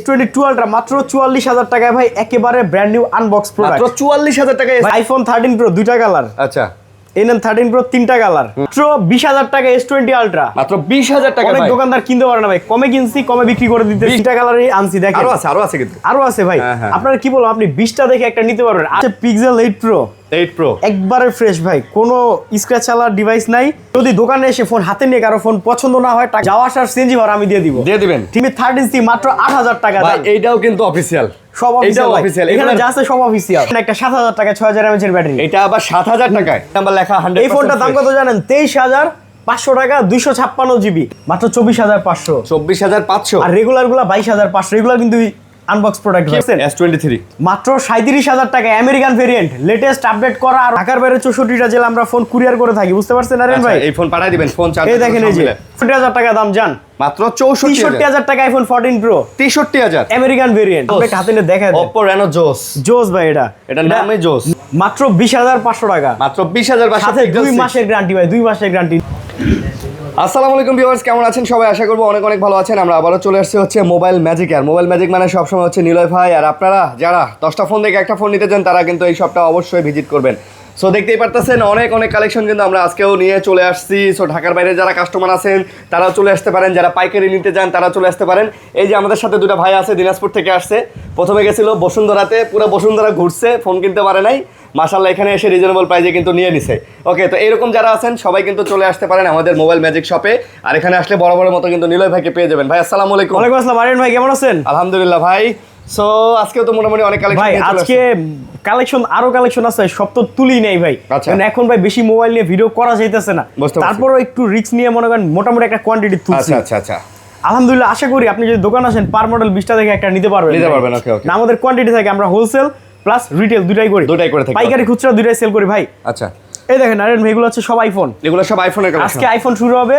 S22 ultra মাত্র 44,000 টাকায় ভাই, একেবারে ব্র্যান্ড নিউ আনবক্স প্রোডাক্ট। মাত্র 44,000 টাকায় আইফোন 13 প্রো দুইটা কালার, আচ্ছা এনএন 13 প্রো তিনটা কালার, মাত্র 20,000 টাকা S20 আলট্রা। মাত্র 20,000 টাকা অনেক ভাই। দোকানদার কিনতে পারে না ভাই, কমে কিনছি কমে বিক্রি করে দিতে। 20টা কালারই আনছি, দেখেন আরো আছে কিন্তু। আরো আছে ভাই। হ্যাঁ। আপনারা কি বলবো, আপনি 20টা দেখে একটা নিতে পারবেন। আচ্ছা পিক্সেল 8 প্রো 8 প্রো একবারে ফ্রেশ ভাই, কোনো স্ক্র্যাচ চালার ডিভাইস নাই। যদি দোকানে এসে ফোন হাতে নিয়ে কারো ফোন পছন্দ না হয়, টাকা যাওয়া আসার চেঞ্জ ভাড়া আমি দিয়ে দিব। দিয়ে দিবেন। টিমি 13C মাত্র 8,000 টাকা ভাই দাম। এইটাও কিন্তু অফিশিয়াল, সব এটাও অফিশিয়াল অফিশিয়াল। এখানে যা আছে সব অফিশিয়াল। একটা 7,000 টাকা 6,000 mAh এর ব্যাটারি। এটা আবার 7,000 টাকায় নাম্বার লেখা 100%। এই ফোনটার দাম কত জানেন? 23,500 টাকা, 256 জিবি, মাত্র 24,500। 24,500। আর রেগুলার গুলা 22,500। রেগুলার কিন্তু আনবক্স প্রোডাক্ট হয়েছে। S23 মাত্র 37,000 টাকা আমেরিকান ভেরিয়েন্ট, লেটেস্ট আপডেট করা। আর ঢাকার বাইরে 64টা জেলা আমরা ফোন কুরিয়ার করে থাকি, বুঝতে পারছেন আরেন ভাই? এই ফোন পাঠাই দিবেন, ফোন চার্জ এই দেখেন, এই যে 60,000 টাকা দাম জান, মাত্র 64,000 63,000 টাকা আইফোন 14 প্রো 63,000 আমেরিকান ভেরিয়েন্ট। আপনাকে হাতে নিয়ে দেখা দেন। Oppo Reno জোস জোস ভাই, এটার নামই জোস। মাত্র 20,500 টাকা, মাত্র 20,500 সাথে 2 মাসের গ্যারান্টি ভাই, 2 মাসের গ্যারান্টি। আসসালামু আলাইকুম ভিউয়ার্স, কেমন আছেন সবাই? আশা করবো অনেক অনেক ভালো আছেন। আমরা আবারও চলে আসছি হচ্ছে মোবাইল ম্যাজিক। আর মোবাইল ম্যাজিক মানে সবসময় হচ্ছে নিলয় ভাই। আর আপনারা যারা 10টা ফোন থেকে একটা ফোন নিতে চান, তারা কিন্তু এই শপটা অবশ্যই ভিজিট করবেন। সো দেখতেই পারতেছেন অনেক অনেক কালেকশন কিন্তু আমরা আজকেও নিয়ে চলে আসছি। সো ঢাকার বাইরে যারা কাস্টমার আছেন তারাও চলে আসতে পারেন, যারা পাইকারি নিতে চান তারাও চলে আসতে পারেন। এই যে আমাদের সাথে দুটো ভাই আছে, দিনাজপুর থেকে আসছে। প্রথমে গেছিল বসুন্ধরাতে, পুরো বসুন্ধরা ঘুরছে, ফোন কিনতে পারে নাই। মাশাআল্লাহ এখানে এসে রিজনেবল প্রাইসে কিন্তু নিয়ে নিছে। ওকে, তো এইরকম যারা আছেন সবাই কিন্তু চলে আসতে পারেন আমাদের মোবাইল ম্যাজিক শপে। আর এখানে আসলে বড় বড় মতো কিন্তু নিলয় ভাইকে পেয়ে যাবেন। ভাই আসসালামু আলাইকুম। ওয়ালাইকুম আসসালাম আরিয়ান ভাই, কেমন আছেন? আলহামদুলিল্লাহ ভাই। সো আজকেও তো মোটামুটি অনেক কালেকশন ভাই, আজকে কালেকশন আরো কালেকশন আছে, সব তো তুলি নেই ভাই। আচ্ছা। কারণ এখন ভাই বেশি মোবাইল নিয়ে ভিডিও করা যাইতেছে না, বুঝতে পারছি। তারপরও একটু রিস্ক নিয়ে মনে করেন মোটামুটি একটা কোয়ান্টিটি তুলছি। আচ্ছা আচ্ছা আচ্ছা আলহামদুলিল্লাহ, আশা করি আপনি যদি দোকান আসেন পার মডেল 20টা থেকে একটা নিতে পারবেন। ওকে ওকে। না, আমাদের কোয়ান্টিটি থাকে, আমরা হোলসেল প্লাস রিটেল দুটাই করি। থাকি। পাইকারি খুচরা দুটাই সেল করি ভাই। আচ্ছা, এই দেখেন আরিয়ান ভাই, এগুলো হচ্ছে সব আইফোন। এগুলো সব আইফোনের কালেকশন। আজকে আইফোন শুরু হবে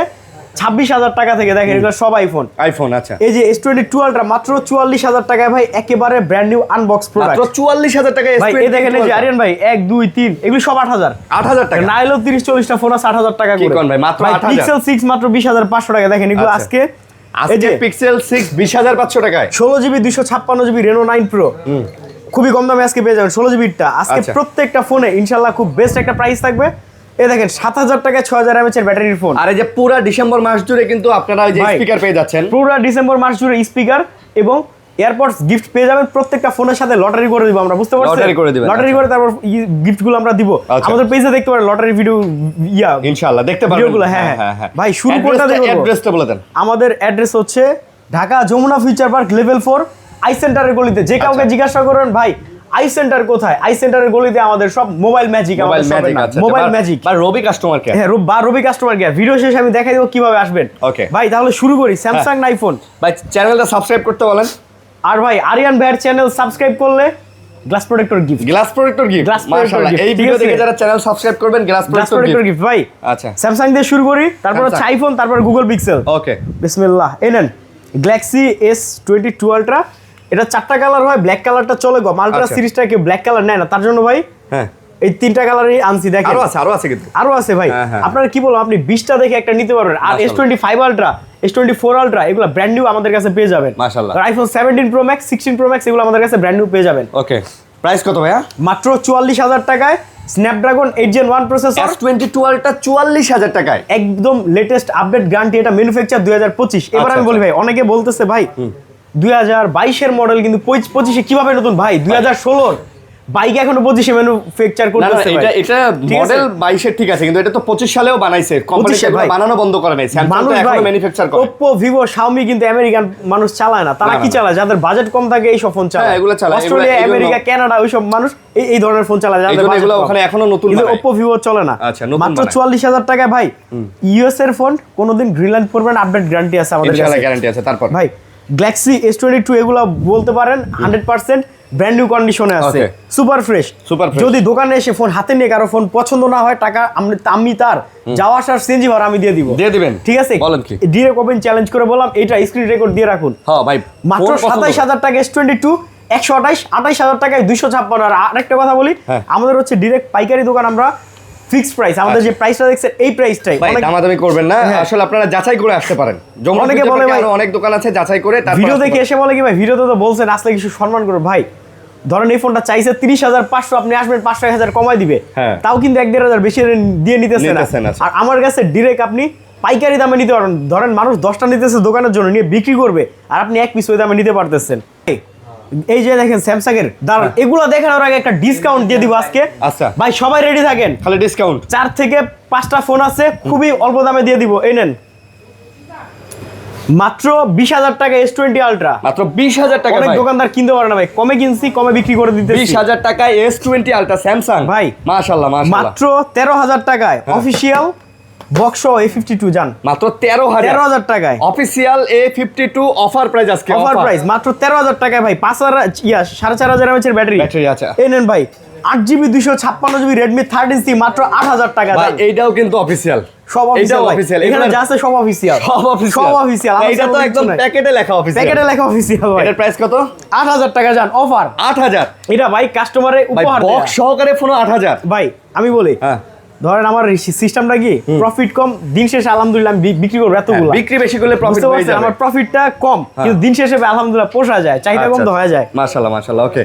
26,000 টাকা থেকে। দেখেন এগুলো সব আইফোন। আইফোন আচ্ছা। এই যে S22 আলট্রা মাত্র 44,000 টাকায় ভাই, একেবারে ব্র্যান্ড নিউ আনবক্স প্রোডাক্ট। মাত্র 44,000 টাকায় ভাই এই দেখেন, এই যে আরিয়ান ভাই 1 2 3 এগুলো সব 8,000 টাকা। না এলো 30-40টা ফোন আছে 8,000 টাকা কি করে। কোন ভাই, মাত্র 8,000? পিক্সেল 6 মাত্র 20,500 টাকা। দেখেন এগুলো আচ্ছা। আজকে এই এই যে যে পিক্সেল 6 20,500 টাকায় 16GB 256GB Reno 9 Pro খুবই কম দামে আজকে পেয়ে যাবেন 16GBটা আজকে। আচ্ছা। প্রত্যেকটা ফোনে ইনশাআল্লাহ খুব বেস্ট একটা প্রাইস থাকবে। এই দেখেন 7,000 টাকায় 6,000 mAh এর ব্যাটারির ফোন। আর এই যে পুরো ডিসেম্বর মাস জুড়ে কিন্তু আপনারা এই যে ভাই, স্পিকার পেয়ে যাচ্ছেন। পুরো ডিসেম্বর মাস জুড়ে স্পিকার এবং এয়ারপডস গিফট পেয়ে যাবেন। প্রত্যেকটা ফোনের সাথে লটারি করে দিব আমরা, বুঝতে পারছেন? লটারি করে দিবেন, লটারি করে তারপর গিফটগুলো আমরা দিব। আচ্ছা। আমাদের পেজে দেখতে পারেন লটারি ভিডিও ইনশাআল্লাহ দেখতে পারবেন ভিডিওগুলো। হ্যাঁ হ্যাঁ ভাই, শুরু করতে দেব। অ্যাড্রেসটা বলে দেন। আমাদের অ্যাড্রেস হচ্ছে Dhaka Jamuna future park level 4 আই সেন্টারের গলিতে। যে কাউকে জিজ্ঞাসা করবেন ভাই আই সেন্টার কোথায়, আই সেন্টারের গলিতে আমাদের সব মোবাইল ম্যাজিক। মোবাইল ম্যাজিক আছে, মোবাইল ম্যাজিক বা রবি কাস্টমার কেয়ার। হ্যাঁ, রবি কাস্টমার কেয়ার। ভিডিও শেষে আমি দেখাই দেব কিভাবে আসবেন। ওকে ভাই তাহলে শুরু করি। স্যামসাং না আইফোন? ভাই চ্যানেলটা সাবস্ক্রাইব করতে বলেন। আর ভাই আরিয়ান ভাইয়ের চ্যানেল সাবস্ক্রাইব করলে glass protector gift. Glass protector gift. Glass protector মাশাআল্লাহ, gift, এই ঠিক ভিডিও আছে? দেখে যারা চ্যানেল সাবস্ক্রাইব করবেন glass glass protector protector gift. Gift ভাই। আচ্ছা, স্যামসাং দিয়ে শুরু করি, তারপর হচ্ছে Samsung। আইফোন, তারপর গুগল পিক্সেল। ওকে। বিসমিল্লাহ। এই নেন গ্যালাক্সি S22 আলট্রা। এটা 4টা কালার হয়, ব্ল্যাক কালারটা চলে গো। মাল্ট্রা আচ্ছা। সিরিজটা কেউ ব্ল্যাক কালার নেয় না, তার জন্য ভাই হ্যাঁ, এই 3টা কালারই আনছি। দেখেন আরো আছে কিন্তু। আরো আছে ভাই। হ্যাঁ, হ্যাঁ। আপনারা কি বলবো, আপনি 20টা দেখে একটা নিতে পারবেন। আর মাশাআল্লাহ। S25 আলট্রা, S24 আলট্রা এগুলো ব্র্যান্ড নিউ আমাদের কাছে পেয়ে যাবেন। মাশাআল্লাহ। আর iPhone 17 pro max, 16 pro max এগুলো আমাদের কাছে ব্র্যান্ড নিউ পেয়ে যাবেন। ওকে, প্রাইস কত ভাইয়া? মাত্র 44,000 টাকায় Snapdragon 8 Gen 1 processor. S22 ultra 44,000 টাকায় একদম লেটেস্ট আপডেট গ্যারান্টি। এটা ম্যানুফ্যাকচার 2025। এবার আচ্ছা, আমি বলি ভাই, অনেকে বলতেছে ভাই 2022 এর মডেল কিন্তু 25-এ কিভাবে নতুন ভাই? 2016 বাইক এখনো 25-এ ম্যানুফ্যাকচার না না, করতেছে ভাই। এটা ঠিক আছে? মডেল 22 এর ঠিক আছে, কিন্তু এটা তো 25 সালেও বানাইছে। কোম্পানি 25 এগুলো ভাই। বানানো বন্ধ করে নাই। স্যামসাং মানুষ তো ভাই এখনো ম্যানুফ্যাকচার করে। Oppo, Vivo, Xiaomi কিন্তু আমেরিকান মানুষ চালায় না। তারা না, কি না। চালায়? যাদের বাজেট কম থাকে এই সব ফোন চালায়। হ্যাঁ, এগুলো চালায়। অস্ট্রেলিয়া, এগুলো- আমেরিকা, কানাডা ওইসব মানুষ এই ধরনের ফোন চালায় যাদের এইজন্য বাজেট এগুলো কম। ওখানে এখনো নতুন কিন্তু বানায়। Oppo, Vivo চলে না। আচ্ছা, নতুন মাত্র বানায়। 44,000 টাকায় ভাই ইউএস এর ফোন, কোনোদিন গ্রিনল্যান্ড পড়বেন, আপডেট গ্যারান্টি আছে আমাদের ইনশাআল্লাহ কাছে গ্যারান্টি আছে। তারপর ভাই গ্যালাক্সি S22 এগুলো বলতে পারেন 100% ব্র্যান্ড নিউ কন্ডিশনে আছে, Okay. Super fresh. Super fresh। যদি দোকানে এসে ফোন হাতে নিয়ে কারো ফোন পছন্দ না হয়, টাকা আমি তার যাওয়া আসার চেঞ্জ ভাড়া আমি দিয়ে দিব। দিয়ে দিবেন, ঠিক আছে? বলেন কি? ডিরেক্ট ওপেন চ্যালেঞ্জ করে বললাম, এটা স্ক্রিন রেকর্ড দিয়ে রাখুন। হ্যাঁ ভাই, মাত্র ফোন পছন্দ 27,000 টাকা S22, 128,000 টাকায় 256। আর আরেকটা কথা বলি, হ্যাঁ। আমাদের হচ্ছে ডিরেক্ট পাইকারি দোকান। আমরা ফিক্সড প্রাইস, আমাদের যে প্রাইসটা দেখছেন এই প্রাইসটাই। ভাই দামাদামি করবেন না, হ্যাঁ। আসলে আপনারা যাচাই করে আসতে পারেন। অনেকে বলে ভাই অনেক দোকান আছে, যাচাই করে ভিডিও দেখে এসে বলে কি ভাই ভিডিওতে তো বলছেন আসলে কিছু সম্মান করো ভাই। ধরেন এই ফোনটা চাইছে 30,500, আপনি আসবেন 500-1000 কমাই দিবে, হ্যাঁ। তাও কিন্তু 1-1.5 বেশি দিয়ে নিতেছে না। আর আমার কাছে ডিরেক্ট আপনি পাইকারি দামে নিতে পারবেন। ধরেন মানুষ 10টা নিতেছে দোকানের জন্য, নিয়ে বিক্রি করবে, আর আপনি এক পিস ওই দামে নিতে পারতেছেন। এই যে দেখেন স্যামসাং এর দাঁড়ান, এগুলো দেখানোর আগে একটা ডিসকাউন্ট দিয়ে দিব আজকে। আচ্ছা ভাই সবাই রেডি থাকেন, খালি ডিসকাউন্ট। 4 থেকে 5টা ফোন আছে, খুবই অল্প দামে দিয়ে দিব। এই নেন মাত্র 20,000 টাকা S20 আলট্রা, মাত্র 20,000 টাকা। অনেক দোকানদার কিনতে পারে না ভাই, কমে কিনছি কমে বিক্রি করে দিতেছি। 20,000 টাকায় S20 আলট্রা স্যামসাং ভাই মাশাআল্লাহ মাশাআল্লাহ। মাত্র 13,000 টাকায় অফিশিয়াল বক্স A52 জান, মাত্র 13,000 টাকায় অফিশিয়াল A52 অফার প্রাইস আজকে। অফার প্রাইস মাত্র 13,000 টাকায় ভাই। 4,500 mAh এর ব্যাটারি আছে। এই নেন ভাই 8GB 256GB Redmi 13C মাত্র 8,000 টাকা। ভাই এইটাও কিন্তু অফিশিয়াল, সব অফিশিয়াল, এখানে যা আছে সব অফিশিয়াল, সব অফিশিয়াল। এটা তো একদম প্যাকেটে লেখা অফিশিয়াল, প্যাকেটে লেখা অফিশিয়াল ভাই। এটার প্রাইস কত? 8,000 টাকা জান অফার। 8,000 এটা ভাই কাস্টমারের উপহার দেয়া। বক্স সহকারে ফোন 8,000। ভাই আমি বলি হ্যাঁ ধরেন আমার সিস্টেমটা কি প্রফিট কম, দিন শেষে আলহামদুলিল্লাহ আমি বিক্রি করব এতগুলো। বিক্রি বেশি করলে প্রফিট হয়ে যাবে, আমার প্রফিটটা কম কিন্তু দিন শেষে আলহামদুলিল্লাহ পোষা যায়, চাহিদা কম তো হয়ে যায়। মাশাআল্লাহ মাশাআল্লাহ। ওকে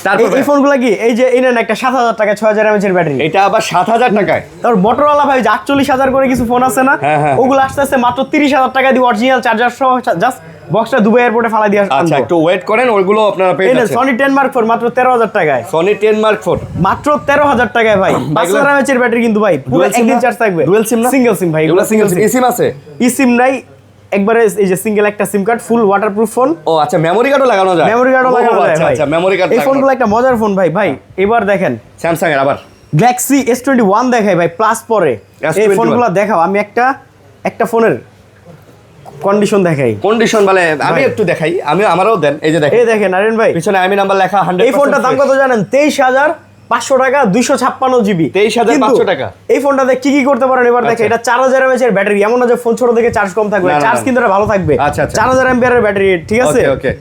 তারপর এই ফোনগুলো কি এই যে এনে একটা 7,000 টাকা 6,000 mAh এর ব্যাটারি, এটা আবার 7,000 টাকায়। তারপর মোটরোলা ভাই যে 48,000 করে কিছু ফোন আছে না, ওগুলো আসতেছে মাত্র 30,000 টাকা দিয়ে অরিজিনাল চার্জার সহ, জাস্ট বক্সটা দুবাই এয়ারপোর্টে ফালা দিয়ে আসবে। আচ্ছা একটু ওয়েট করেন, ওইগুলো আপনারা পেয়ে যাচ্ছেন। সনি 10 Mark 4 মাত্র 13,000 টাকায়। সনি 10 Mark 4 মাত্র 13,000 টাকায় ভাই। 5,000 mAh এর ব্যাটারি কিন্তু ভাই পুরো একদিন চার্জ থাকবে। ডুয়াল সিম না? সিঙ্গেল সিম ভাই, এগুলো সিঙ্গেল সিম। সিম আছে? সিম নাই, একবারে এই যে সিঙ্গেল একটা sim card, full waterproof phone. ও আচ্ছা মেমরি কার্ডও লাগানো যায়? মেমরি কার্ডও লাগানো যায় ভাই। আচ্ছা মেমরি কার্ড। এই ফোনগুলো একটা মজার ফোন ভাই। ভাই এবার দেখেন স্যামসাং এর আবার গ্যালাক্সি S21 দেখাই ভাই প্লাস পরে। এই ফোনগুলো দেখাও, আমি একটা ফোনের কন্ডিশন দেখাই। কন্ডিশন বলে আমি একটু দেখাই, আমারও দেন। এই যে দেখেন, এই দেখেন নারায়ণ ভাই পিছনে আমি নাম্বার লেখা 100%। এই ফোনটার দাম কত জানেন? 23,500 টাকা 256GB। 23,500 টাকা। এই ফোনটাতে কি কি করতে পারেন এবার দেখেন। এটা 4,000 mAh এর ব্যাটারি, এমন না যে ফোন ছোট থেকে চার্জ কম থাকবে, চার্জ কিন্তু এটা ভালো থাকবে। 4,000 mAh এর ব্যাটারি, ঠিক আছে। ওকে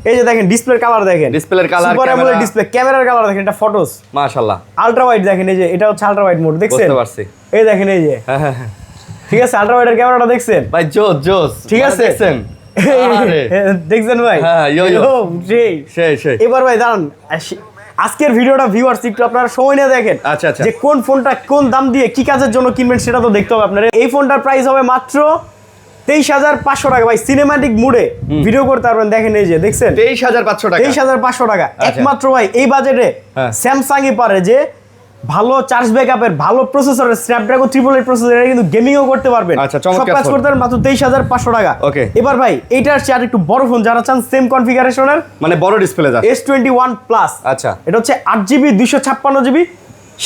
এই যে দেখেন ডিসপ্লের কালার দেখেন, ডিসপ্লের কালার, সুপার অ্যামোলেড ডিসপ্লে, ক্যামেরার কালার দেখেন, এটা ফটোস মাশাআল্লাহ। আলট্রা ওয়াইড দেখেন, এই যে এটা হচ্ছে আলট্রা ওয়াইড মোড, দেখছেন? বুঝতে পারছি। এই দেখেন এই যে, হ্যাঁ ঠিক আছে আলট্রা ওয়াইডের ক্যামেরাটা দেখছেন ভাই? জোস ঠিক আছে দেখছেন? দেখছেন ভাই? হ্যাঁ সেই এবার ভাই দাঁড়ান, আজকের ভিডিওটা ভিউয়ার্স একটু আপনারা সময় নিয়ে দেখেন। আচ্ছা যে কোন ফোনটা কোন দাম দিয়ে কি কাজের জন্য কিনবেন সেটা তো দেখতে হবে আপনার। এই ফোনটার প্রাইস হবে মাত্র 23,500 টাকা ভাই। সিনেম্যাটিক মুডে ভিডিও করতে পারবেন, দেখেন এই যে দেখছেন 23,500 টাকা। 23,500 টাকা একমাত্র ভাই। এই বাজেটে স্যামসাংই পারে যে ভালো চার্জ ব্যাকআপের, ভালো প্রসেসরের, স্ন্যাপড্রাগন 888 প্রসেসর, এটা কিন্তু গেমিংও করতে পারবেন। আচ্ছা সব কাজ করতে পারবেন মাত্র 23,500 টাকা। ওকে এবার ভাই এইটার চেয়ে একটু বড় ফোন যারা চান সেম কনফিগারেশনের, মানে বড় ডিসপ্লে যা S21 প্লাস। আচ্ছা এটা হচ্ছে 8GB 256GB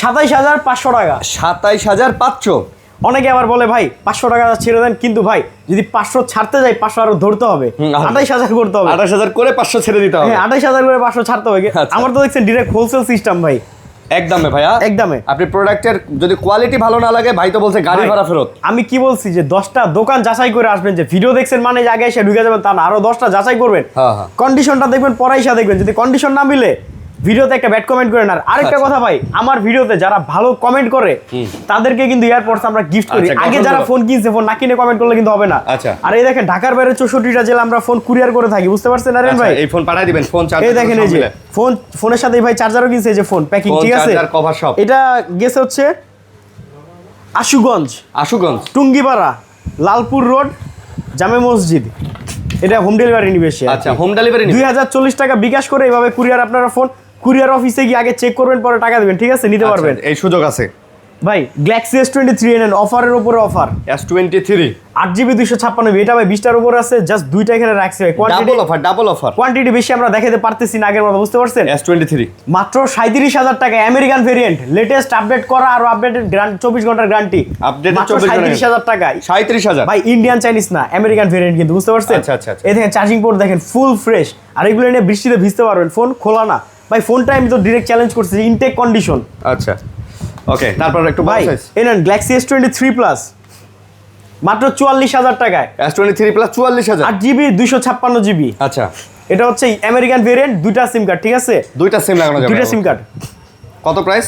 27,500 টাকা। 27,500। অনেকে আবার বলে ভাই 500 টাকা ছেড়ে দেন, কিন্তু ভাই যদি 500 ছাড়তে যাই 500 আরো ধরতে হবে, 28,000 করতে হবে। 28,000 করে 500 ছেড়ে দিতে হবে। হ্যাঁ 28,000 করে 500 ছাড়তে হবে। আমার তো দেখছেন ডিরেক্ট হোলসেল সিস্টেম ভাই, একদমে ভাইয়া একদমে। আপনি প্রোডাক্টের যদি কোয়ালিটি ভালো না লাগে, ভাই তো বলছে গাড়ি ভাড়া ফেরত। আমি কি বলছি যে 10টা দোকান যাচাই করে আসবেন, যে ভিডিও দেখছেন মানে আগে এসে ঢুকে যাবেন তা না, আরো 10টা যাচাই করবেন, কন্ডিশনটা দেখবেন, পরাইসা দেখবেন। যদি কন্ডিশন না মিলে ভিডিওতে একটা ব্যাড কমেন্ট করেন। আর আরেকটা কথা ভাই, আমার ভিডিওতে যারা ভালো কমেন্ট করে তাদেরকে কিন্তু এয়ারপোর্টস আমরা গিফট করি। আগে যারা ফোন কিনছে, ফোন না কিনে কমেন্ট করলে কিন্তু হবে না। আর এই দেখেন ঢাকার বাইরে 64টা জেলা আমরা ফোন কুরিয়ার করে থাকি, বুঝতে পারছেন নারেন ভাই? এই ফোন পাঠিয়ে দিবেন, ফোন চার্জ। এই দেখেন এই যে ফোনের সাথে ভাই চার্জারও কিনছে, এই যে ফোন প্যাকিং, ঠিক আছে। এটা গেছে হচ্ছে আশুগঞ্জ টুঙ্গিপাড়া লালপুর রোড জামে মসজিদ। এটা হোম ডেলিভারি নিবে সে। আচ্ছা হোম ডেলিভারি 2040 টাকা বিকাশ করে এইভাবে কুরিয়ার আপনারা ফোন কুরিয়ার অফিসে গিয়ে আগে চেক করবেন, পরে টাকা দিবেন, ঠিক আছে, নিতে পারবেন। এই সুযোগ আছে ভাই। গ্যালাক্সি S23 নেন অফারের উপরে অফার। S23 8GB 256, এটা ভাই 20টার উপরে আছে, জাস্ট দুইটা এখানে রাখছি ভাই। ডাবল অফার কোয়ান্টিটি বেশি আমরা দেখাতে পারতেছি না আগের মতো, বুঝতে পারছেন? S23 মাত্র 37,000 টাকা আমেরিকান ভেরিয়েন্ট, লেটেস্ট আপডেট করা আর আপডেটেড 24 ঘন্টার গ্যারান্টি। আপডেট 37,000 টাকায়। 37,000 ভাই ইন্ডিয়ান চাইনিজ না, আমেরিকান ভেরিয়েন্ট কিন্তু, বুঝতে পারছেন? আচ্ছা এই দেখেন চার্জিং পোর্ট দেখেন ফুল ফ্রেশ। আর এগুলো নিয়ে বৃষ্টিতে ভিজতে পারবেন, ফোন খোলা না ভাই। ফোনটা আমি তো ডিরেক্ট চ্যালেঞ্জ করছি ইনটেক কন্ডিশন। আচ্ছা ওকে তারপর একটু ভাই এই নেন গ্যালাক্সি S23 প্লাস মাত্র 44,000 টাকায়। S23 plus 44,000 8GB 256GB। আচ্ছা এটা হচ্ছে আমেরিকান ভেরিয়েন্ট, দুইটা সিম কার্ড, ঠিক আছে, দুইটা সিম লাগানো যাবে। দুইটা সিম কার্ড। কত প্রাইস?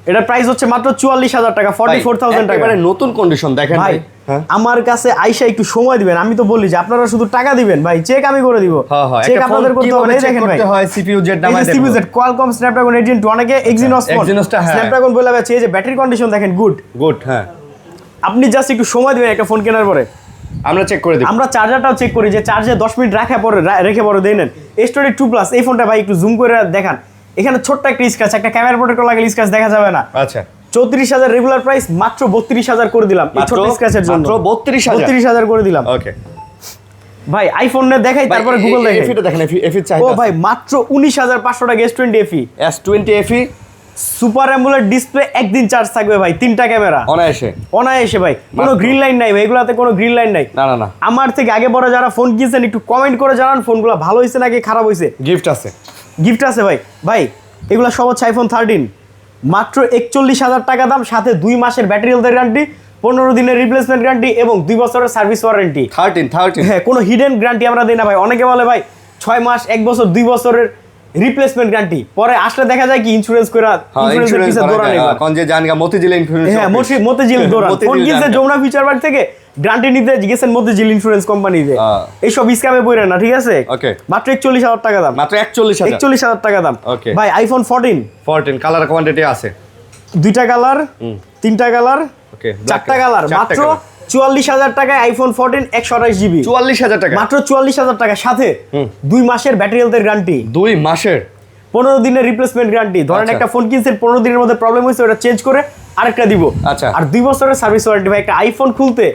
এটা প্রাইস হচ্ছে মাত্র 44,000 টাকা, 44,000 টাকা। একেবারে নতুন কন্ডিশন দেখেন ভাই আমার কাছে আইসা একটু সময় দিবেন, আমি তো বলি যে আপনারা শুধু টাকা দিবেন ভাই, চেক আমি করে দিব। চেক আপনাদের করতে হবে না। দেখেন ভাই সিপিইউ জেড নামাই দেন, সিপিইউ জেড Qualcomm Snapdragon 8 অনেকে Exynos Snapdragon বলে আছে, এই যে ব্যাটারি কন্ডিশন দেখেন গুড। হ্যাঁ আপনি জাস্ট একটু সময় দিবেন একটা ফোন কেনার পরে, আমরা চেক করে দিই। আমরা চার্জারটাও চেক করি যে চার্জে 10 মিনিট রেখে পরে দেন। S22 Plus এই ফোনটা ভাই একটু জুম করে দেখান, এখানে ছোট্ট একটা স্ক্র্যাচ, একটা ক্যামেরা প্রোটেক্টর লাগালে স্ক্র্যাচ দেখা যাবে না। আচ্ছা 34,000 রেগুলার প্রাইস, মাত্র 32,000 করে দিলাম এই ছোট স্ক্র্যাচের জন্য। মাত্র 32,000 করে দিলাম। ওকে ভাই আইফোনে দেখাই, তারপরে গুগল দেখেন। এফিটা দেখেন, এফি চাহিদা। ও ভাই মাত্র 19,500 টাকা S20 FE। S20 FE super AMOLED display, একদিন চার্জ থাকবে ভাই, 3টা ক্যামেরা অনায়াসে ভাই, কোনো গ্রিন লাইন নাই ভাই, এগুলাতে কোনো গ্রিন লাইন নাই। না আমার থেকে আগে পরে যারা ফোন কিনছেন একটু কমেন্ট করে জানান ফোনগুলো ভালো হয়েছে নাকি খারাপ হয়েছে। গিফট আছে ভাই ভাই এগুলো সব হচ্ছে iPhone 13, মাত্র 41,000 টাকা দাম, সাথে 2 মাসের ব্যাটারি হেলথ গ্যারান্টি, 15 দিনের রিপ্লেসমেন্ট গ্যারান্টি এবং 2 বছরের সার্ভিস ওয়ারেন্টি। 13 হ্যাঁ, কোনো হিডেন গ্যারান্টি আমরা দিই না ভাই। অনেকে বলে ভাই 6 মাস 1 বছর 2 বছরের রিপ্লেসমেন্ট গ্যারান্টি, পরে আসলে দেখা যায় কি ইন্স্যুরেন্স করে ইন্স্যুরেন্সের পিছে দৌড়ান। কোন যে জানগা মতিঝিল ইন্স্যুরেন্স, হ্যাঁ মতিঝিল দৌড়ান। ফোন কিনছে যমুনা ফিউচার পার্ক থেকে, গ্যারান্টি নিতে গেছেন মতিঝিল ইন্স্যুরেন্স কোম্পানিতে, এইসব স্ক্যামে পড়ে না, ঠিক আছে? মাত্র 41,000 টাকা দাম, মাত্র 41,000 টাকা দাম। ভাই iPhone 14 কালার কোয়ান্টিটি আছে, 2টা কালার, 3টা কালার, 4টা কালার, মাত্র 44,000 টাকায় iPhone 14 128 GB। 44,000 টাকা, মাত্র 44,000 টাকা, সাথে 2 মাসের ব্যাটারি হেলথের গ্যারান্টি, 2 মাসের 15 দিনের রিপ্লেসমেন্ট গ্যারান্টি। ধরেন একটা ফোন কিনছেন, 15 দিনের মধ্যে প্রবলেম হয়েছে, ওটা চেঞ্জ করে আরেকটা দিব। আচ্ছা, আর 2 বছরের সার্ভিস ওয়ারেন্টি। ভাই একটা আইফোন খুলতে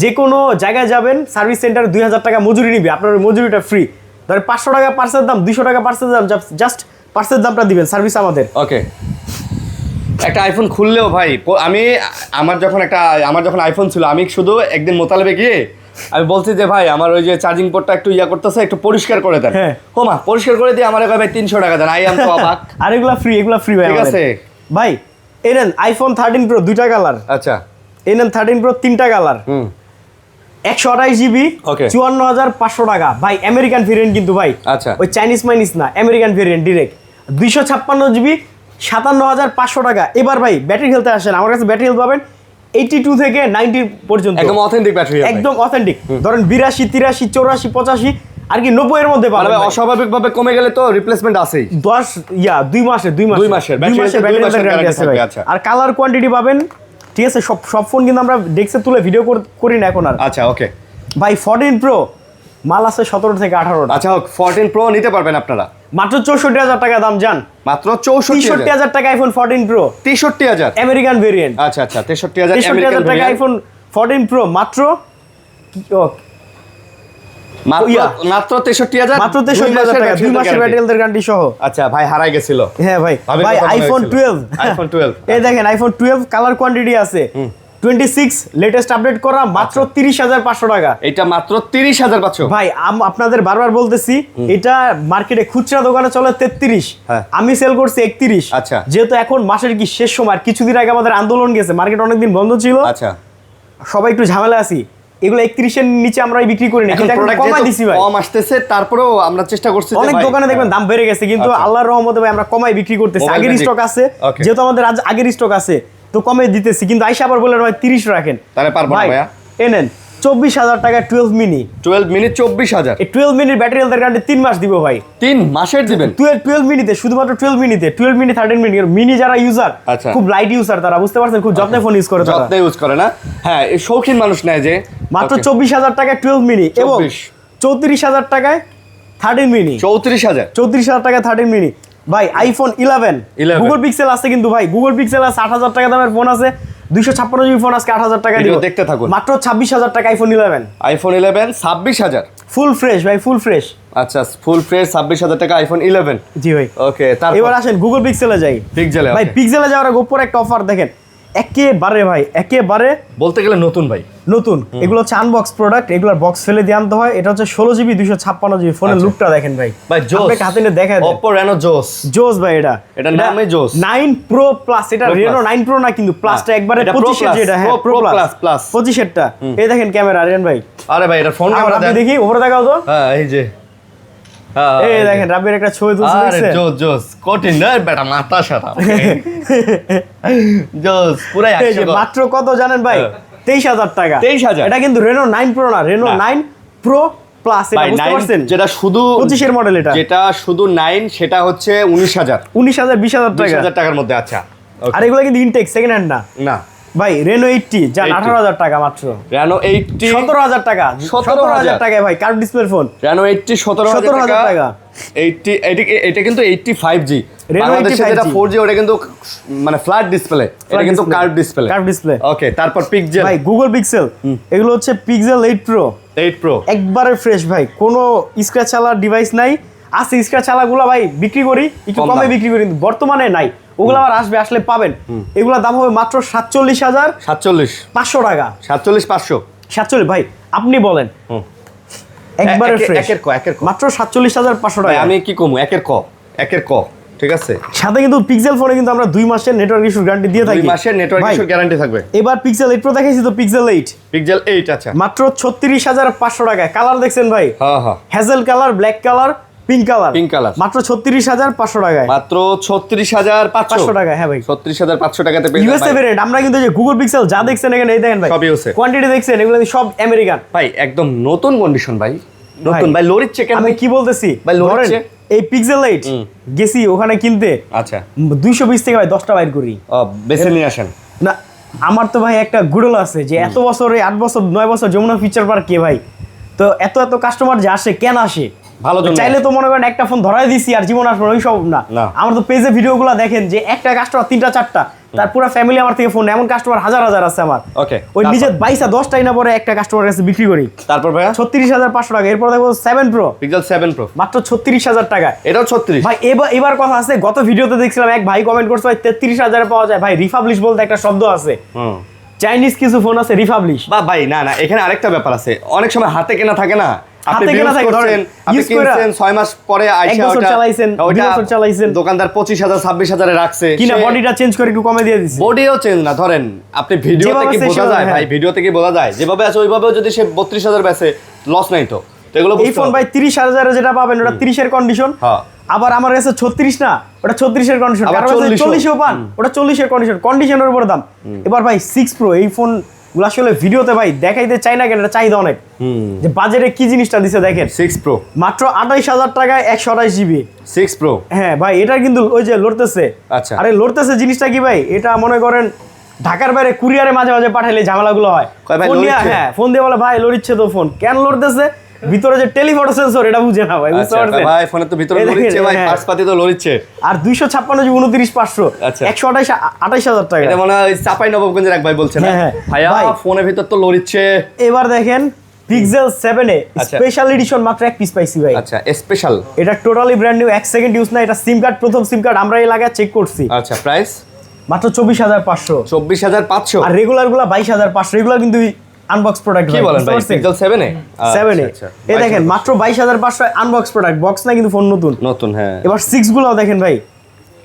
যে কোনো জায়গায় যাবেন, সার্ভিস সেন্টারে 2,000 টাকা মজুরি নিবে, আপনার মজুরিটা ফ্রি। ধরেন 500 টাকা পার্সের দাম, 200 টাকা পার্সের দাম, জাস্ট পার্সের দামটা দিবেন, সার্ভিস আমাদের। ওকে, একটা আইফোন খুললেও ভাই আমার যখন আইফোন ছিল, আমি শুধু একদিন মোতালেবে গিয়ে আমি বলছি যে ভাই আমার ওই যে চার্জিং পোর্টটা একটু করতেছে, একটু পরিষ্কার করে দেন। হোমা পরিষ্কার করে দিয়ে আমার ভাই 300 টাকা দেন। আই এম তো অবাক। আর এগুলা ফ্রি ভাই, ঠিক আছে ভাই। এই নেন iPhone 13 Pro 2টা কালার। আচ্ছা, এই নেন 13 Pro 3টা কালার, 128 GB, 54,500 টাকা। ভাই আমেরিকান ভেরিয়েন্ট কিন্তু ভাই, আচ্ছা ওই চাইনিজ মাইনিস না, আমেরিকান ভেরিয়েন্ট ডিরেক্ট, 256 GB, 57,500 টাকা। এবার ভাই ব্যাটারি হেলথে আসেন, আমার কাছে ব্যাটারি হেলথ পাবেন 82 থেকে 90 পর্যন্ত, একদম অথেন্টিক ব্যাটারি, একদম অথেন্টিক। ধরেন 82, 83, 84, 85 আর কি 90 এর মধ্যে পাবেন। অস্বাভাবিকভাবে কমে গেলে তো রিপ্লেসমেন্ট আছেই। 2 মাসের গ্যারান্টি আছে ভাই। আর কালার কোয়ান্টিটি পাবেন, ঠিক আছে? সব ফোন কিন্তু আমরা ডেস্কে তুলে ভিডিও করি না এখন আর। আচ্ছা ওকে ভাই 14 Pro মাল আছে 17 থেকে 18। আচ্ছা, 14 Pro নিতে পারবেন আপনারা, মাত্র 64,000 টাকা দাম। জান মাত্র 64,000 টাকা iPhone 14 Pro, 63,000 আমেরিকান ভেরিয়েন্ট। আচ্ছা 63,000 টাকা iPhone 14 Pro, মাত্র 63,000 মাত্র 63,000 টাকা, 2 মাসের ব্যাটারি হেলথ গ্যারান্টি সহ। আচ্ছা ভাই হারাই গেছিল। হ্যাঁ ভাই iPhone 12 এই দেখেন iPhone 12 কালার কোয়ান্টিটি আছে 26 লেটেস্ট আপডেট করা, মাত্র 30,500 টাকা। এটা মাত্র 30,500 ভাই আপনাদের বারবার বলতেছি, এটা মার্কেটে খুচরা দোকানে চলে 33, আমি সেল করছি 31। আচ্ছা, যেহেতু এখন মাসের কি শেষ সময়, কিছুদিন আগে আমাদের আন্দোলন গেছে, মার্কেট অনেকদিন বন্ধ ছিল। আচ্ছা, সবাই একটু ঝামেলা আছি, এগুলো 31 এর নিচে আমরা বিক্রি করি না, কিন্তু এখন কমাই দিছি ভাই। কম আসতেছে, তারপরেও আমরা চেষ্টা করছি। অনেক দোকানে দেখবেন দাম বেড়ে গেছে, কিন্তু আল্লাহর রহমতে ভাই আমরা কমাই বিক্রি করতেছি। আগের স্টক আছে, যেহেতু আমাদের আগের স্টক আছে তো কমে দিতেছি, কিন্তু আইসা আবার বললেন ভাই 30 রাখেন, তাহলে পারবো না ভাইয়া। এনেন 24,000 টাকা 12 মিনি 24,000। এই 12 মিনির ব্যাটারি হেলথ গ্যারান্টি 3 মাস দিব ভাই। 3 মাসের দিবেন? 12 মিনিতে, শুধুমাত্র 12 মিনিতে, 12 মিনি 13 মিনি। মিনি যারা ইউজার, খুব লাইট ইউজার, তারা বুঝতে পারছেন, খুব যত্নে ফোন ইউজ করে, যত্নে ইউজ করে না। হ্যাঁ, এই শৌখিন মানুষ নেয় যে। মাত্র 24,000 টাকা 12 মিনি এবং 34,000 টাকায় 13 মিনি। 34,000 টাকা 13 মিনি ভাই। iPhone 11 গুগল পিক্সেল আছে কিন্তু ভাই, গুগল পিক্সেল আছে 8,000 টাকা দামের ফোন আছে, 256 জিবি ফোন আজকে 8,000 টাকা দিব। দেখতে থাকুন। মাত্র 26,000 টাকা iPhone 11 26,000 ফুল ফ্রেশ ভাই, ফুল ফ্রেশ। আচ্ছা, ফুল ফ্রেশ 26,000 টাকা iPhone 11। জি ভাই। ওকে, এবার আসেন গুগল পিক্সেলে যাই। পিক্সেলে ভাই, পিক্সেলে যাওয়ার আগে উপরে একটা অফার দেখেন, একেবারে ভাই, একেবারে বলতে গেলে নতুন ভাই, নতুন। এগুলো হচ্ছে আনবক্স প্রোডাক্ট, এগুলোর বক্স ফেলে দিয়ে আনতে হয়। এটা হচ্ছে 16 জিবি 256 জিবি ফোনের লুকটা দেখেন ভাই। ভাই জোস, আপনাকে হাতে নিয়ে দেখায় দেন। Oppo Reno জোস ভাই, এটা নামই জোস। 9 Pro Plus, এটা Reno 9 Pro না, কিন্তু প্লাসটা একবারে 25 এর, যেটা হ্যাঁ Pro Plus 25 এরটা। এই দেখেন ক্যামেরা আরিয়ান ভাই। আরে ভাই, এটা ফোন ক্যামেরা দেখি উপরে দেখাও তো। হ্যাঁ, এই যে এই দেখেন রাব্বির একটা ছবি তুলছে আরে দেখছেন জোস জোস কঠিন না বেটা মাথা সারা জোস পুরো এই যে 100 মাত্র কত জানেন ভাই 23000 টাকা 23,000 এটা কিন্তু রেনো 9 প্রো না রেনো 9 প্রো প্লাস এটা ভাই বুঝতে 9 পারছেন যেটা শুধু 25 এর মডেল এটা যেটা শুধু 9 সেটা হচ্ছে 19000 29000 20000 টাকা 20000 টাকার মধ্যে আচ্ছা আর এগুলো কিন্তু ইনটেক সেকেন্ড হ্যান্ড না না ভাই রেনো 80 যান 80 18000 টাকা মাত্র Reno 80 17000 টাকা 17000 টাকায় ভাই কার্ভ ডিসপ্লে ফোন Reno 80 17000 17,000 টাকা টাকা। 80 এটা কিন্তু 85G Reno বাংলাদেশে 85G যেটা 4G ওটা কিন্তু মানে ফ্ল্যাট ডিসপ্লে এটা কিন্তু কার্ভ ডিসপ্লে কার্ভ ডিসপ্লে ওকে তারপর পিক্সেল ভাই গুগল পিক্সেল এগুলো হচ্ছে পিক্সেল 8 প্রো 8 Pro একবারে ফ্রেশ ভাই কোনো স্ক্র্যাচ চালার ডিভাইস নাই আছে স্ক্র্যাচ চালাগুলো ভাই বিক্রি করি একটু কম কমে দাম। বিক্রি করি কিন্তু বর্তমানে নাই ওগুলো আবার আসবে আসলে পাবেন এগুলোর দাম হবে মাত্র 47,500 টাকা 47500 47 ভাই আপনি বলেন একবারে ফ্রেশ একের ক মাত্র 47,500 ভাই টাকা আমি কি কমু একের ক ঠিক আছে সাথে কিন্তু পিক্সেল ফোনে কিন্তু আমরা 2 মাসের নেটওয়ার্ক ইস্যুর গ্যারান্টি দিয়ে 2 থাকি মাসের নেটওয়ার্ক ভাই, ইস্যুর গ্যারান্টি থাকবে এবার পিক্সেল 8 প্রো দেখাইছি তো পিক্সেল 8 পিক্সেল 8 আচ্ছা মাত্র 36,500 টাকায় কালার দেখছেন ভাই হ্যাঁ হ্যাঁ hazel colour black colour pink colour Pink color। মাত্র 36,500 টাকায় মাত্র 36500 টাকা হ্যাঁ ভাই 36500 টাকাতে পেয়ে ইউএসএ ভেরিয়েন্ট আমরা কিন্তু যে গুগল পিক্সেল যা দেখছেন এখানে এই দেখেন ভাই সব USA কোয়ান্টিটি দেখছেন এগুলো কিন্তু সব আমেরিকান ভাই একদম নতুন কন্ডিশন ভাই নতুন ভাই লরিচ্ছে কেন আমি কি বলতেছি ভাই, লোড ধরেন, হচ্ছে। এই পিক্সেল 8 গেছি ওখানে কিনতে আচ্ছা 220 থেকে ভাই 10টা বাইর করি ও বেছে নিয়ে আসেন না আমার তো ভাই একটা গুডল আছে যে এত বছরে 8 বছর 9 বছর যমুনা ফিচার পার্ক কে ভাই তো এত কাস্টমার যে আসে কেন আসে ভালো জন্য চাইলে তো মনে করেন একটা ফোন ধরাই দিছি আর জীবন আসবে ওই সব না না। আমার তো পেজে ভিডিওগুলো দেখেন যে একটা কাস্টমার 3টা 4টা তার পুরো ফ্যামিলি আমার থেকে ফোন এমন কাস্টমার হাজার হাজার আছে আমার ওকে ওই নিজের 22-10টাই না পরে একটা কাস্টমার কাছে বিক্রি করি তারপর ভাইয়া 36,500 টাকা এরপর দেখো 7 প্রো পিক্সেল 7 Pro মাত্র 36,000 টাকা এটাও 36 ভাই এবার কথা আছে গত ভিডিওতে দেখছিলাম এক ভাই কমেন্ট করছে ভাই 33,000 এ পাওয়া যায় ভাই রিফাবলিশ বলতে একটা শব্দ আছে হুম চাইনিজ কিছু ফোন আছে রিফাবলিশ বা ভাই না এখানে আরেকটা ব্যাপার আছে অনেক সময় হাতে কেনা থাকে না আপনি হাতে কেনা use থাকে, করছেন, ধরেন, আপনি use কইরা কিনছেন 6 মাস পরে আইসা বছর চালাইছেন, 2 বছর চালাইছেন। দোকানদার 25,000 26,000 এ রাখছে কিনা বডিটা চেঞ্জ করে একটু কমে দিয়ে দিছি বডিও চেঞ্জ না ধরেন আপনি ভিডিওতে যেভাবে কি আছে বোঝা সেভাবে, যায় হ্যাঁ। ভাই ভিডিওতে কি বোঝা যায় যেভাবে আছে ওইভাবেও যদি সে 32,000 বেচে লস নাই তো এগুলো এই ফোন ভাই 30,000 এ যেটা পাবেন ওটা 30 এর কন্ডিশন হ্যাঁ। আবার আমার কাছে 36 না ওটা 36 এর কন্ডিশন আবার কারণ 40 40 এও পান ওটা 40 এর কন্ডিশন কন্ডিশনের উপর দাম এবার ভাই 6 প্রো এই ফোন গুলো আসলে ভিডিওতে ভাই দেখাইতে চাই না কেন এটা চাহিদা অনেক যে বাজারে কি জিনিসটা দিছে দেখেন 6 Pro মাত্র 28,000 টাকায় 128 জিবি 6 Pro হ্যাঁ ভাই এটা কিন্তু ওই যে লড়তেছে আচ্ছা। আরে লড়তেছে জিনিসটা কি ভাই এটা মনে করেন ঢাকার বাইরে কুরিয়ারে মাঝে মাঝে পাঠাইলে ঝামেলাগুলো হয় কয় ভাই ফোন দিয়ে লড়ছে? হ্যাঁ ফোন দিয়ে বলে ভাই লড়িচ্ছে তো ফোন কেন লড়তেছে ভিতরে যে টেলিফটো সেন্সর এটা বুঝে না ভাই বুঝতে আচ্ছা পারছেন ভাই ফোনে তো ভিতরে এই দেখেন, লরিচ্ছে ভাই হ্যাঁ। পার্টস পাতি তো লরিচ্ছে আর 256 জিবি 29,500 আচ্ছা। 128 28,000 টাকা এটা মনে হয় চাপাই নবাবগঞ্জের এক ভাই বলছে না হ্যাঁ, হ্যাঁ। ভাইয়া ভাই। ফোনের ভিতর তো লরিচ্ছে এবার দেখেন পিক্সেল 7 এ আচ্ছা। স্পেশাল এডিশন মাত্র এক পিস পাইছি ভাই আচ্ছা স্পেশাল এটা totally brand new 1 second use না এটা সিম কার্ড প্রথম সিম কার্ড আমরা এই লাগায় চেক করছি আচ্ছা প্রাইস মাত্র 24,500 24,500 আর রেগুলার গুলা 22,500 রেগুলার কিন্তু আনবক্স প্রোডাক্ট কি বলেন ভাই পিক্সেল 7 এ 7 এ এই দেখেন মাত্র 22,500 আনবক্স প্রোডাক্ট বক্স না কিন্তু ফোন নতুন নতুন হ্যাঁ এবার 6 গুলাও দেখেন ভাই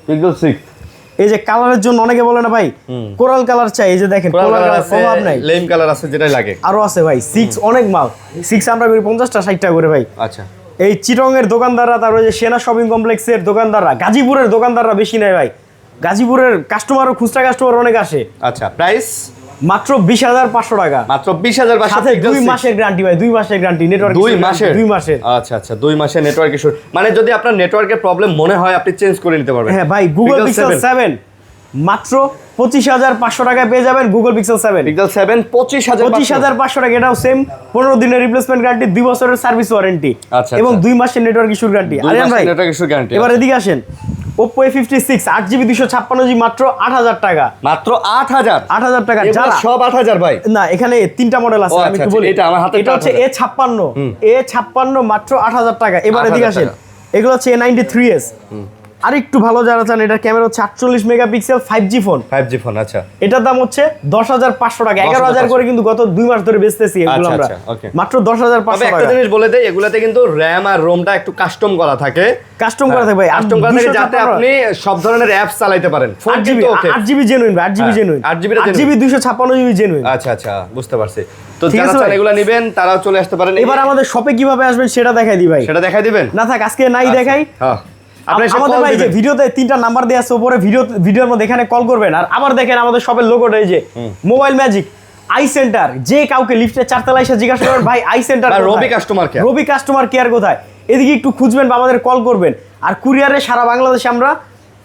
পিক্সেল 6 এই যে কালারের জন্য অনেকে বলে না ভাই কোরাল কালার চাই এই যে দেখেন কোরাল কালার প্রভাব নাই লেম কালার আছে যেটাই লাগে আরো আছে ভাই 6 অনেক মাল 6 আমরা করি 50টা 60টা করে ভাই আচ্ছা এই চিটং এর দোকানদাররা তারপর যে সেনা শপিং কমপ্লেক্সের দোকানদাররা গাজীপুরের দোকানদাররা বেশি নেয় ভাই গাজীপুরের কাস্টমারও খুচরা কাস্টমার অনেক আসে আচ্ছা প্রাইস মাত্র 20,500 টাকা মাত্র 20,500 সাথে 2 মাসের গ্যারান্টি ভাই 2 মাসের গ্যারান্টি নেটওয়ার্ক 2 মাসের 2 মাসের আচ্ছা আচ্ছা 2 মাসের নেটওয়ার্ক ইস্যু মানে যদি আপনার নেটওয়ার্কের প্রবলেম মনে হয় আপনি চেঞ্জ করে নিতে পারবেন হ্যাঁ ভাই গুগল পিক্সেল 7 মাত্র 25,500 টাকায় পেয়ে যাবেন গুগল পিক্সেল 7 পিক্সেল 7 25,500 25,500 টাকা এটাও সেম 15 দিনের রিপ্লেসমেন্ট গ্যারান্টি 2 বছরের সার্ভিস ওয়ারেন্টি আচ্ছা, এবং আচ্ছা। 2 মাসের নেটওয়ার্ক ইস্যুর গ্যারান্টি 2 আরিয়ান ভাই মাসের নেটওয়ার্ক ইস্যু গ্যারান্টি এবার এদিকে আসেন Oppo A56 8GB 256GB মাত্র 8,000 টাকা মাত্র 8,000 8,000 টাকা এগুলো যারা সব 8,000 ভাই না এখানে 3টা মডেল আছে ও, আমি আচ্ছা, একটু আচ্ছা, বলি এটা আমার হাতে এটা হচ্ছে 8,000 A56 মাত্র 8,000 টাকা এবার 8,000 এদিকে আসেন টাকা। এগুলো হচ্ছে A93s আর একটু ভালো যারা চান এটার ক্যামেরা হচ্ছে 48 megapixel 5G phone 5G phone আচ্ছা এটার দাম হচ্ছে 10,500 টাকা 11,000 করে কিন্তু গত 2 মাস ধরে বেচতেছি এগুলো আচ্ছা, আমরা আচ্ছা, okay। মাত্র তবে 10,500 একটা টাকা জিনিস বলে দেই এগুলাতে কিন্তু র‍্যাম আর রোমটা একটু কাস্টম করা থাকে কাস্টম করা থাকে ভাই কাস্টম করা থাকে যাতে আপনি সব ধরনের অ্যাপস চালাতে পারেন 4G তো ওকে 8GB জেনুইন ভাই 8GB জেনুইন 8GB টা 8GB 256GB জেনুইন আচ্ছা আচ্ছা বুঝতে পারছি তো ঠিক যারা আছে চান ভাই? এগুলো নেবেন তারাও চলে আসতে পারেন। এবার আমাদের শপে কিভাবে আসবেন সেটা দেখাই দিই ভাই। সেটা দেখাই দিবেন। না থাক আজকে নাই দেখাই। হ্যাঁ আপনি এসে আমাদের call ভাই যে দিবেন। ভিডিওতে 3টা নাম্বার দেয়া আছে উপরে, ভিডিওর মধ্যে এখানে কল করবেন। আর আবার দেখেন আমাদের শপের লোগোটা, এই যে মোবাইল ম্যাজিক আই সেন্টার। যে কাউকে লিফটে 4 তলায় এসে জিজ্ঞাসা করবেন ভাই আই সেন্টার বা কোথায়? রবি কাস্টমার কেয়ার। রবি কাস্টমার কেয়ার কোথায়, এদিকে একটু খুঁজবেন বা আমাদের কল করবেন। আর কুরিয়ারে সারা বাংলাদেশে আমরা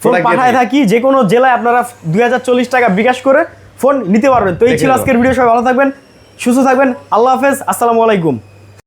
ফোন Product দিয়ে পাঠায় থাকি। যে কোনো জেলায় আপনারা 2040 টাকা বিকাশ করে ফোন নিতে পারবেন। তো এই ছিল দেখে আজকের ভিডিও। সবাই ভালো থাকবেন, সুস্থ থাকবেন। আল্লাহ হাফেজ, আসসালামু আলাইকুম।